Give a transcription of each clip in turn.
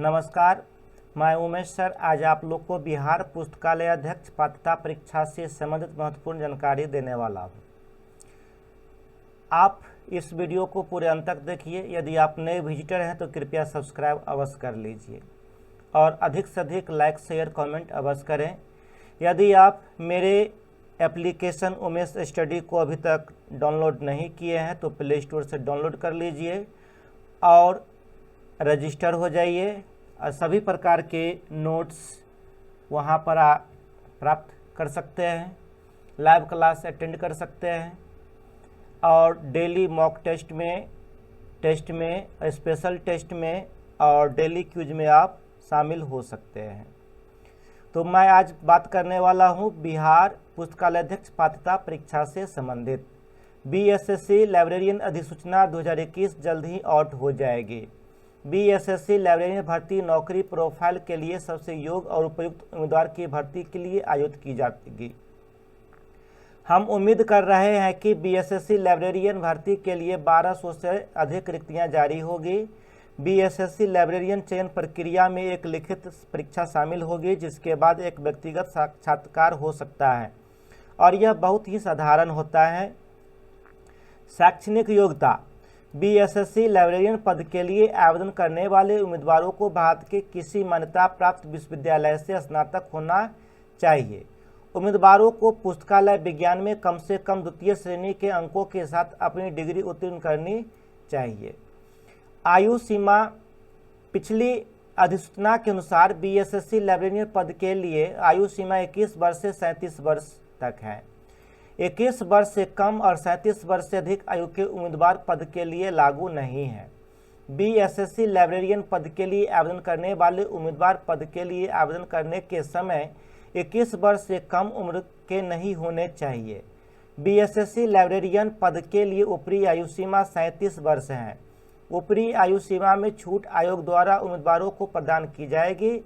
नमस्कार, मैं उमेश सर आज आप लोग को बिहार पुस्तकालय अध्यक्ष पात्रता परीक्षा से संबंधित महत्वपूर्ण जानकारी देने वाला हूँ। आप इस वीडियो को पूरे अंत तक देखिए। यदि आप नए विजिटर हैं तो कृपया सब्सक्राइब अवश्य कर लीजिए और अधिक से अधिक लाइक शेयर कमेंट अवश्य करें। यदि आप मेरे एप्लीकेशन उमेश स्टडी को अभी तक डाउनलोड नहीं किए हैं तो प्ले स्टोर से डाउनलोड कर लीजिए और रजिस्टर हो जाइए और सभी प्रकार के नोट्स वहाँ पर प्राप्त कर सकते हैं। लाइव क्लास अटेंड कर सकते हैं और डेली मॉक टेस्ट में स्पेशल टेस्ट में और डेली क्विज में आप शामिल हो सकते हैं। तो मैं आज बात करने वाला हूँ बिहार पुस्तकालय अध्यक्ष पात्रता परीक्षा से संबंधित। बीएसएससी लाइब्रेरियन अधिसूचना 2021 जल्द ही आउट हो जाएगी। बीएसएससी लाइब्रेरियन भर्ती नौकरी प्रोफाइल के लिए सबसे योग्य और उपयुक्त उम्मीदवार की भर्ती के लिए आयोजित की जाएगी। हम उम्मीद कर रहे हैं कि बीएसएससी लाइब्रेरियन भर्ती के लिए 1200 से अधिक रिक्तियां जारी होगी। बीएसएससी लाइब्रेरियन चयन प्रक्रिया में एक लिखित परीक्षा शामिल होगी, जिसके बाद एक व्यक्तिगत साक्षात्कार हो सकता है और यह बहुत ही साधारण होता है। शैक्षणिक योग्यता: बीएसएससी लाइब्रेरियन पद के लिए आवेदन करने वाले उम्मीदवारों को भारत के किसी मान्यता प्राप्त विश्वविद्यालय से स्नातक होना चाहिए। उम्मीदवारों को पुस्तकालय विज्ञान में कम से कम द्वितीय श्रेणी के अंकों के साथ अपनी डिग्री उत्तीर्ण करनी चाहिए। आयु सीमा: पिछली अधिसूचना के अनुसार बीएसएससी लाइब्रेरियन पद के लिए आयु सीमा 21 वर्ष से 37 वर्ष तक है। 21 वर्ष से कम और 37 वर्ष से अधिक आयु के उम्मीदवार पद के लिए लागू नहीं है। बीएसएससी लाइब्रेरियन पद के लिए आवेदन करने वाले उम्मीदवार पद के लिए आवेदन करने के समय 21 वर्ष से कम उम्र के नहीं होने चाहिए। बीएसएससी लाइब्रेरियन पद के लिए ऊपरी आयु सीमा 37 वर्ष है। ऊपरी आयु सीमा में छूट आयोग द्वारा उम्मीदवारों को प्रदान की जाएगी,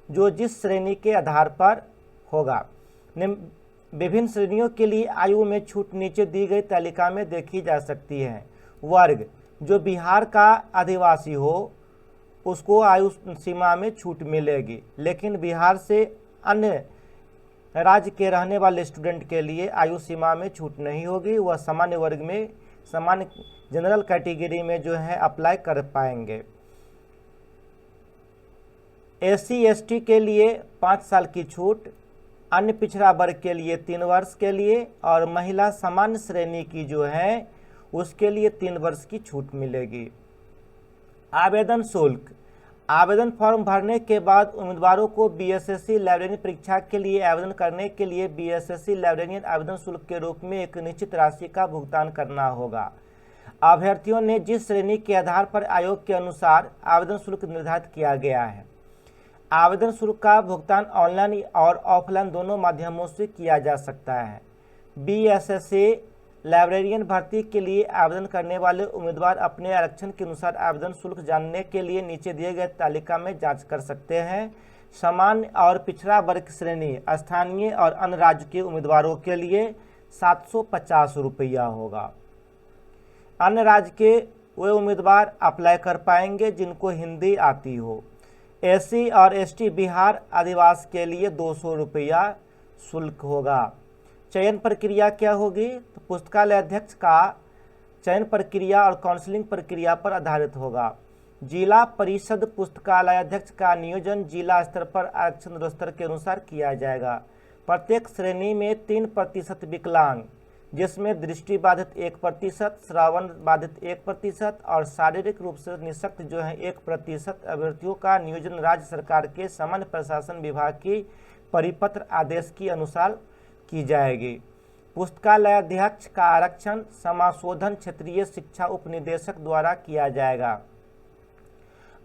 जो जिस श्रेणी के आधार पर होगा। विभिन्न श्रेणियों के लिए आयु में छूट नीचे दी गई तालिका में देखी जा सकती है। वर्ग: जो बिहार का अधिवासी हो उसको आयु सीमा में छूट मिलेगी, लेकिन बिहार से अन्य राज्य के रहने वाले स्टूडेंट के लिए आयु सीमा में छूट नहीं होगी। वह सामान्य वर्ग में सामान्य जनरल कैटेगरी में जो है अप्लाई कर पाएंगे। एससी एसटी के लिए 5 साल की छूट, अन्य पिछड़ा वर्ग के लिए 3 वर्ष के लिए और महिला सामान्य श्रेणी की जो है उसके लिए 3 वर्ष की छूट मिलेगी। आवेदन शुल्क: आवेदन फॉर्म भरने के बाद उम्मीदवारों को बीएसएससी लाइब्रेरियन परीक्षा के लिए आवेदन करने के लिए बीएसएससी लाइब्रेरियन आवेदन शुल्क के रूप में एक निश्चित राशि का भुगतान करना होगा। अभ्यर्थियों ने जिस श्रेणी के आधार पर आयोग के अनुसार आवेदन शुल्क निर्धारित किया गया है। आवेदन शुल्क का भुगतान ऑनलाइन और ऑफलाइन दोनों माध्यमों से किया जा सकता है। बीएसएससी लाइब्रेरियन भर्ती के लिए आवेदन करने वाले उम्मीदवार अपने आरक्षण के अनुसार आवेदन शुल्क जानने के लिए नीचे दिए गए तालिका में जांच कर सकते हैं। सामान्य और पिछड़ा वर्ग श्रेणी, स्थानीय और अन्य राज्य के उम्मीदवारों के लिए 750 रुपया होगा। अन्य राज्य के वे उम्मीदवार अप्लाई कर पाएंगे जिनको हिंदी आती हो। एससी और एसटी बिहार आदिवासी के लिए 200 रुपया शुल्क होगा। चयन प्रक्रिया क्या होगी? तो पुस्तकालय अध्यक्ष का चयन प्रक्रिया और काउंसलिंग प्रक्रिया पर आधारित होगा। जिला परिषद पुस्तकालय अध्यक्ष का नियोजन जिला स्तर पर आरक्षण रोस्टर के अनुसार किया जाएगा। प्रत्येक श्रेणी में 3% विकलांग, जिसमें दृष्टि बाधित 1%, श्रवण बाधित 1% और शारीरिक रूप से निःशक्त जो है 1% अभ्यर्थियों का नियोजन राज्य सरकार के सामान्य प्रशासन विभाग की परिपत्र आदेश के अनुसार की जाएगी। पुस्तकालय अध्यक्ष का आरक्षण समाशोधन क्षेत्रीय शिक्षा उपनिदेशक द्वारा किया जाएगा।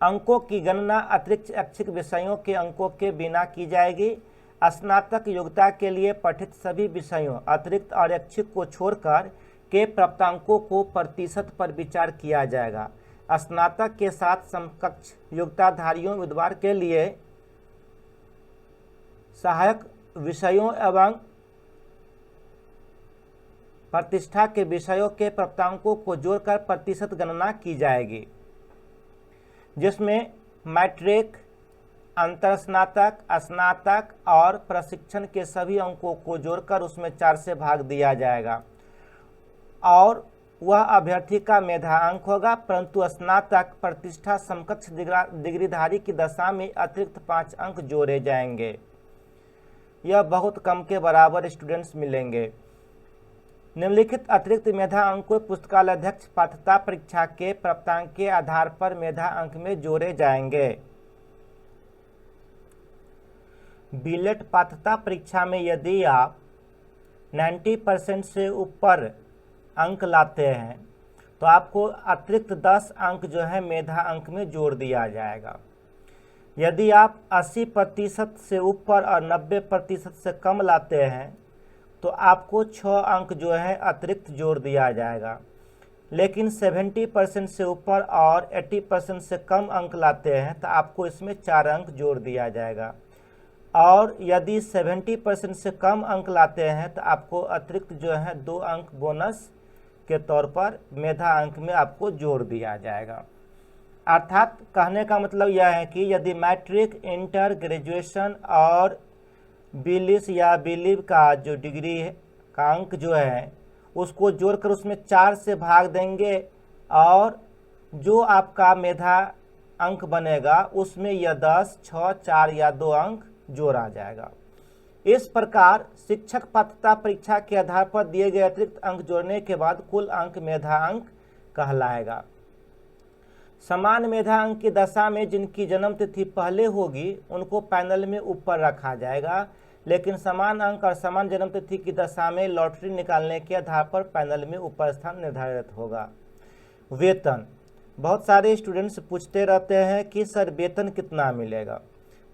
अंकों की गणना अतिरिक्त ऐच्छिक विषयों के अंकों के बिना की जाएगी। स्नातक योग्यता के लिए पठित सभी विषयों अतिरिक्त और ऐच्छिक को छोड़कर के प्राप्तांकों को प्रतिशत पर विचार किया जाएगा। स्नातक के साथ समकक्ष योग्यताधारियों उम्मीदवार के लिए सहायक विषयों एवं प्रतिष्ठा के विषयों के प्राप्तांकों को जोड़कर प्रतिशत गणना की जाएगी, जिसमें मैट्रिक, अंतर स्नातक, स्नातक और प्रशिक्षण के सभी अंकों को जोड़कर उसमें 4 से भाग दिया जाएगा और वह अभ्यर्थी का मेधा अंक होगा, परंतु स्नातक प्रतिष्ठा समकक्ष डिग्रीधारी की दशा में अतिरिक्त 5 अंक जोड़े जाएंगे। यह बहुत कम के बराबर स्टूडेंट्स मिलेंगे। निम्नलिखित अतिरिक्त मेधा अंक को पुस्तकालयाध्यक्ष पात्रता परीक्षा के प्राप्तांक के आधार पर मेधा अंक में जोड़े जाएंगे। बीलेट पात्रता परीक्षा में यदि आप 90% से ऊपर अंक लाते हैं तो आपको अतिरिक्त 10 अंक जो है मेधा अंक में जोड़ दिया जाएगा। यदि आप 80% से ऊपर और 90% से कम लाते हैं तो आपको 6 अंक जो है अतिरिक्त जोड़ दिया जाएगा। लेकिन 70% से ऊपर और 80% से कम अंक लाते हैं तो आपको इसमें 4 अंक जोड़ दिया जाएगा। और यदि 70% से कम अंक लाते हैं तो आपको अतिरिक्त जो है 2 अंक बोनस के तौर पर मेधा अंक में आपको जोड़ दिया जाएगा। अर्थात कहने का मतलब यह है कि यदि मैट्रिक, इंटर, ग्रेजुएशन और बीलिस या बिलीव का जो डिग्री का अंक जो है उसको जोड़कर उसमें 4 से भाग देंगे और जो आपका मेधा अंक बनेगा उसमें यह 10, 6, 4 या 2 अंक जोड़ा जाएगा। इस प्रकार शिक्षक पात्रता परीक्षा के आधार पर दिए गए अतिरिक्त अंक जोड़ने के बाद कुल अंक मेधा अंक कहलाएगा। समान मेधा अंक की दशा में जिनकी जन्म तिथि पहले होगी उनको पैनल में ऊपर रखा जाएगा, लेकिन समान अंक और समान जन्म तिथि की दशा में लॉटरी निकालने के आधार पर पैनल में ऊपर स्थान निर्धारित होगा। वेतन, बहुत सारे स्टूडेंट्स पूछते रहते हैं कि सर वेतन कितना मिलेगा।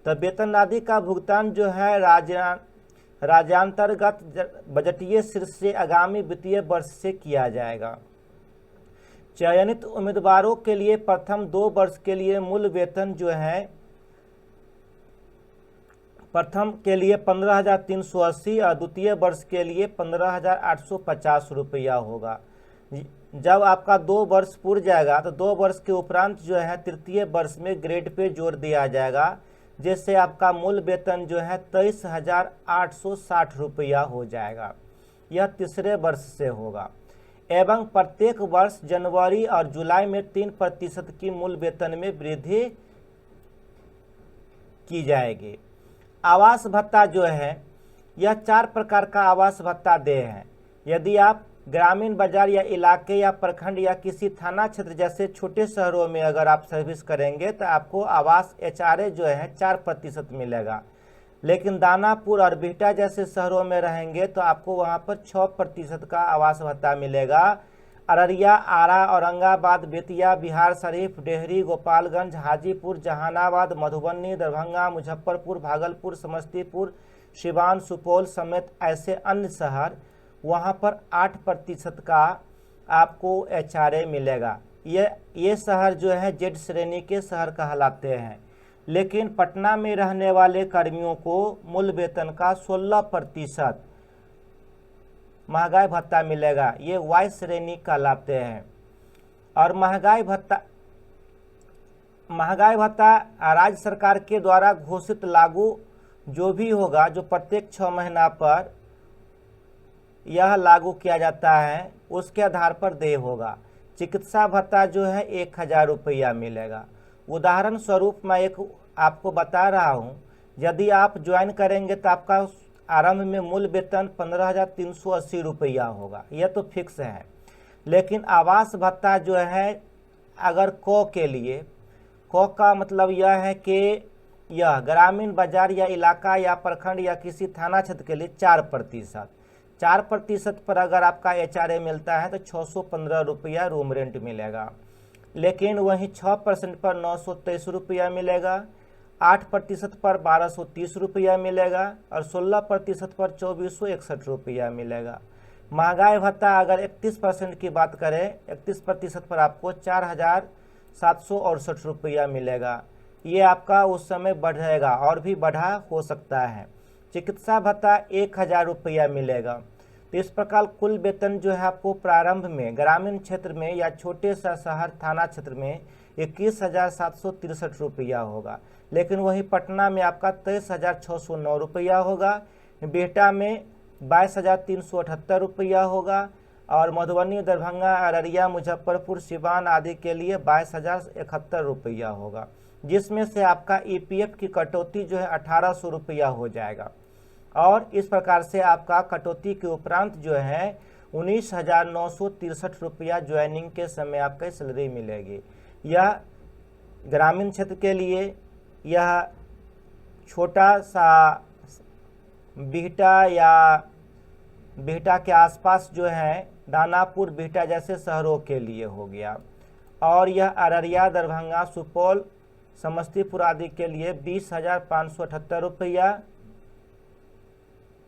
तो वेतन आदि का भुगतान जो है राज्यांतर्गत बजटीय शीर्ष से आगामी वित्तीय वर्ष से किया जाएगा। चयनित उम्मीदवारों के लिए प्रथम 2 वर्ष के लिए मूल वेतन जो है प्रथम के लिए 15,380 और द्वितीय वर्ष के लिए 15,850 रुपया होगा। जब आपका 2 वर्ष पूर्ण जाएगा तो 2 वर्ष के उपरांत जो है तृतीय वर्ष में ग्रेड पे जोड़ दिया जाएगा, जिससे आपका मूल वेतन जो है 23,860 रुपया हो जाएगा। यह तीसरे वर्ष से होगा एवं प्रत्येक वर्ष जनवरी और जुलाई में 3% की मूल वेतन में वृद्धि की जाएगी। आवास भत्ता जो है यह 4 प्रकार का आवास भत्ता देय है। यदि आप ग्रामीण बाजार या इलाके या प्रखंड या किसी थाना क्षेत्र जैसे छोटे शहरों में अगर आप सर्विस करेंगे तो आपको आवास HRA जो है 4% मिलेगा। लेकिन दानापुर और बिहटा जैसे शहरों में रहेंगे तो आपको वहां पर 6% का आवास भत्ता मिलेगा। अररिया, आरा, औरंगाबाद, बेतिया, बिहार शरीफ, डेहरी, गोपालगंज, हाजीपुर, जहानाबाद, मधुबनी, दरभंगा, मुजफ्फरपुर, भागलपुर, समस्तीपुर, सिवान, सुपौल समेत ऐसे अन्य शहर वहाँ पर 8% का आपको HRA मिलेगा। ये शहर जो है जेड श्रेणी के शहर कहलाते हैं। लेकिन पटना में रहने वाले कर्मियों को मूल वेतन का 16% महंगाई भत्ता मिलेगा। ये वाई श्रेणी कहलाते हैं। और महंगाई भत्ता राज्य सरकार के द्वारा घोषित लागू जो भी होगा, जो प्रत्येक 6 महीना पर यह लागू किया जाता है, उसके आधार पर देय होगा। चिकित्सा भत्ता जो है 1,000 रुपया मिलेगा। उदाहरण स्वरूप मैं एक आपको बता रहा हूँ, यदि आप ज्वाइन करेंगे तो आपका आरंभ में मूल वेतन 15,380 रुपया होगा, यह तो फिक्स है। लेकिन आवास भत्ता जो है अगर के लिए का मतलब यह है कि यह ग्रामीण बाजार या इलाका या प्रखंड या किसी थाना क्षेत्र के लिए 4% पर अगर आपका HRA मिलता है तो 615 रुपया रूम रेंट मिलेगा। लेकिन वहीं 6% पर 923 रुपया मिलेगा, 8% पर 1230 रुपया मिलेगा और 16% पर 2461 रुपया मिलेगा। महंगाई भत्ता अगर 31% की बात करें, 31% पर आपको 4,768 रुपया मिलेगा। ये आपका उस समय बढ़ेगा और भी बढ़ा हो सकता है। चिकित्सा भत्ता 1,000 रुपया मिलेगा। तो इस प्रकार कुल वेतन जो है आपको प्रारंभ में ग्रामीण क्षेत्र में या छोटे सा शहर थाना क्षेत्र में 21,763 रुपया होगा। लेकिन वही पटना में आपका 23,609 रुपया होगा, बिहटा में 22,378 रुपया होगा, और मधुबनी, दरभंगा, अररिया, मुजफ्फरपुर, सिवान आदि के लिए 22,071 रुपया होगा, जिसमें से आपका ईपीएफ की कटौती जो है 1,800 रुपया हो जाएगा। और इस प्रकार से आपका कटौती के उपरांत जो है 19,963 रुपया ज्वाइनिंग के समय आपका सैलरी मिलेगी। यह ग्रामीण क्षेत्र के लिए, यह छोटा सा बिहटा या बिहटा के आसपास जो है दानापुर, बिहटा जैसे शहरों के लिए हो गया। और यह अररिया, दरभंगा, सुपौल, समस्तीपुर आदि के लिए 20,578 रुपया,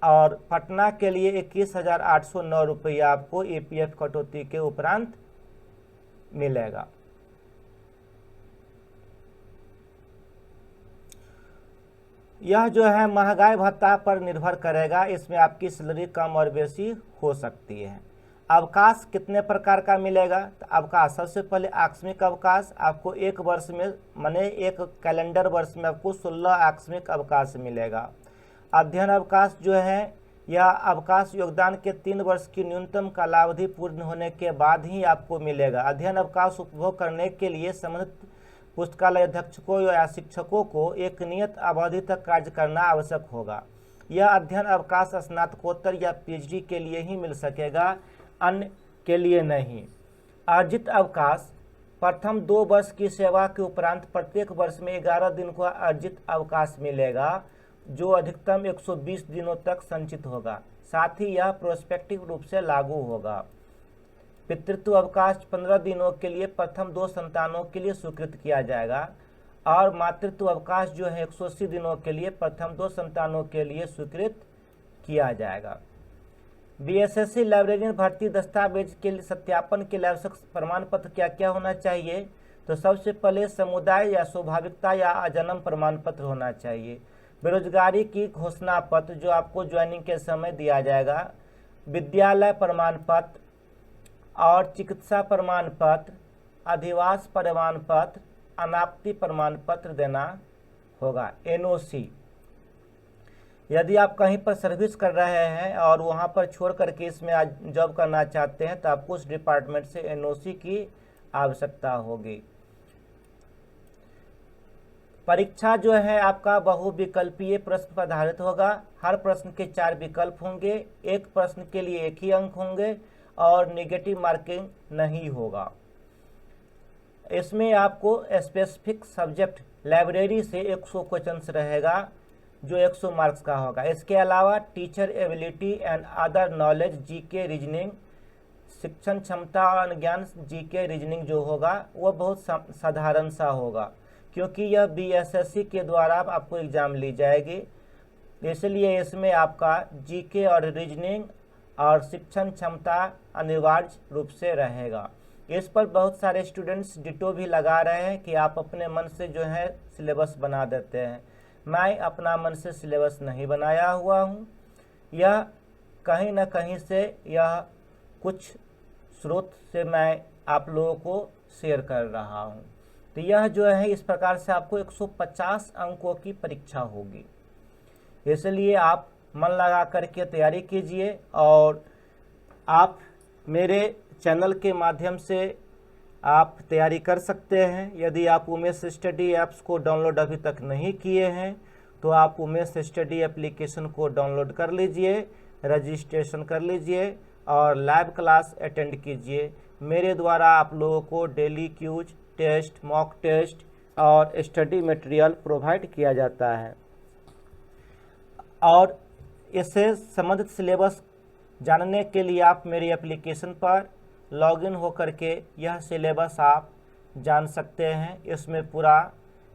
और पटना के लिए 21,809 रुपया आपको ईपीएफ कटौती के उपरांत मिलेगा। यह जो है महंगाई भत्ता पर निर्भर करेगा, इसमें आपकी सैलरी कम और बेसी हो सकती है। अवकाश कितने प्रकार का मिलेगा? तो अवकाश सबसे पहले आकस्मिक अवकाश आपको एक वर्ष में, माने एक कैलेंडर वर्ष में आपको 16 आकस्मिक अवकाश मिलेगा। अध्ययन अवकाश जो है, यह अवकाश योगदान के 3 वर्ष की न्यूनतम कालावधि पूर्ण होने के बाद ही आपको मिलेगा। अध्ययन अवकाश उपभोग करने के लिए संबंधित पुस्तकालय अध्यक्षकों या शिक्षकों को एक नियत अवधि तक कार्य करना आवश्यक होगा। यह अध्ययन अवकाश स्नातकोत्तर या पीएचडी के लिए ही मिल सकेगा, अन्य के लिए नहीं। अर्जित अवकाश प्रथम 2 वर्ष की सेवा के उपरांत प्रत्येक वर्ष में 11 दिन का अर्जित अवकाश मिलेगा, जो अधिकतम 120 दिनों तक संचित होगा। साथ ही यह प्रोस्पेक्टिव रूप से लागू होगा। पितृत्व अवकाश 15 दिनों के लिए प्रथम 2 संतानों के लिए स्वीकृत किया जाएगा, और मातृत्व अवकाश जो है 180 दिनों के लिए प्रथम 2 संतानों के लिए स्वीकृत किया जाएगा। बीएसएससी लाइब्रेरियन भर्ती दस्तावेज के लिए सत्यापन के लिए आवश्यक प्रमाण पत्र क्या क्या होना चाहिए? तो सबसे पहले समुदाय या स्वाभाविकता या जन्म प्रमाण पत्र होना चाहिए। बेरोजगारी की घोषणा पत्र जो आपको ज्वाइनिंग के समय दिया जाएगा। विद्यालय प्रमाण पत्र और चिकित्सा प्रमाण पत्र, अधिवास प्रमाण पत्र, अनापत्ति प्रमाण पत्र देना होगा, एनओसी। यदि आप कहीं पर सर्विस कर रहे हैं और वहां पर छोड़ करके इसमें आज जॉब करना चाहते हैं तो आपको उस डिपार्टमेंट से एनओसी की आवश्यकता होगी। परीक्षा जो है आपका बहुविकल्पीय प्रश्न पर आधारित होगा। हर प्रश्न के 4 विकल्प होंगे, एक प्रश्न के लिए 1 ही अंक होंगे और नेगेटिव मार्किंग नहीं होगा। इसमें आपको स्पेसिफिक सब्जेक्ट लाइब्रेरी से 100 क्वेश्चंस रहेगा, जो 100 मार्क्स का होगा। इसके अलावा teacher ability and other knowledge, GK, reasoning, शिक्षण क्षमता और ज्ञान, जीके, रीजनिंग जो होगा वो बहुत साधारण सा होगा, क्योंकि यह बीएसएससी के द्वारा आपको एग्जाम ली जाएगी। इसलिए इसमें आपका जीके और रीजनिंग और शिक्षण क्षमता अनिवार्य रूप से रहेगा। इस पर बहुत सारे स्टूडेंट्स डिटो भी लगा रहे हैं कि आप अपने मन से जो है सिलेबस बना देते हैं। मैं अपना मन से सिलेबस नहीं बनाया हुआ हूँ, यह कहीं न कहीं से यह कुछ स्रोत से मैं आप लोगों को शेयर कर रहा हूँ। तो यह जो है इस प्रकार से आपको 150 अंकों की परीक्षा होगी, इसलिए आप मन लगा करके तैयारी कीजिए। और आप मेरे चैनल के माध्यम से आप तैयारी कर सकते हैं। यदि आप उमेश स्टडी ऐप्स को डाउनलोड अभी तक नहीं किए हैं तो आप उमेश स्टडी एप्लीकेशन को डाउनलोड कर लीजिए, रजिस्ट्रेशन कर लीजिए और लाइव क्लास अटेंड कीजिए। मेरे द्वारा आप लोगों को daily quiz, test, mock test और स्टडी मटेरियल प्रोवाइड किया जाता है। और इससे संबंधित सिलेबस जानने के लिए आप मेरी एप्लीकेशन पर लॉगिन होकर के यह सिलेबस आप जान सकते हैं। इसमें पूरा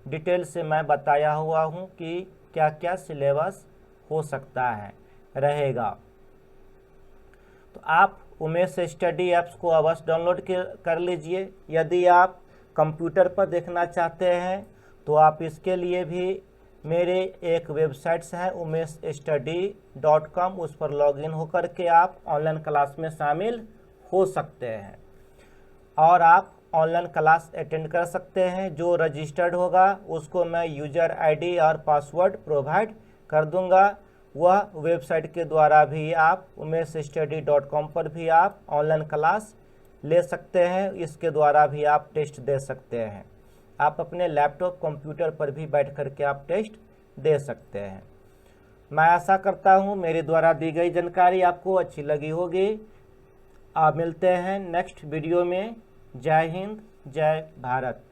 डिटेल से मैं बताया हुआ हूँ कि क्या क्या सिलेबस हो सकता है रहेगा। तो आप उमेश स्टडी ऐप्स को अवश्य डाउनलोड कर लीजिए। यदि आप कंप्यूटर पर देखना चाहते हैं तो आप इसके लिए भी मेरे एक वेबसाइट्स है umeshstudy.com, उस पर लॉगिन होकर के आप ऑनलाइन क्लास में शामिल हो सकते हैं। और आप ऑनलाइन क्लास अटेंड कर सकते हैं। जो रजिस्टर्ड होगा उसको मैं यूज़र आईडी और पासवर्ड प्रोवाइड कर दूंगा। वह वेबसाइट के द्वारा भी आप umeshstudy.com पर भी आप ऑनलाइन क्लास ले सकते हैं। इसके द्वारा भी आप टेस्ट दे सकते हैं। आप अपने लैपटॉप कंप्यूटर पर भी बैठ कर के आप टेस्ट दे सकते हैं। मैं आशा करता हूँ मेरे द्वारा दी गई जानकारी आपको अच्छी लगी होगी। आप मिलते हैं नेक्स्ट वीडियो में। जय हिंद, जय भारत।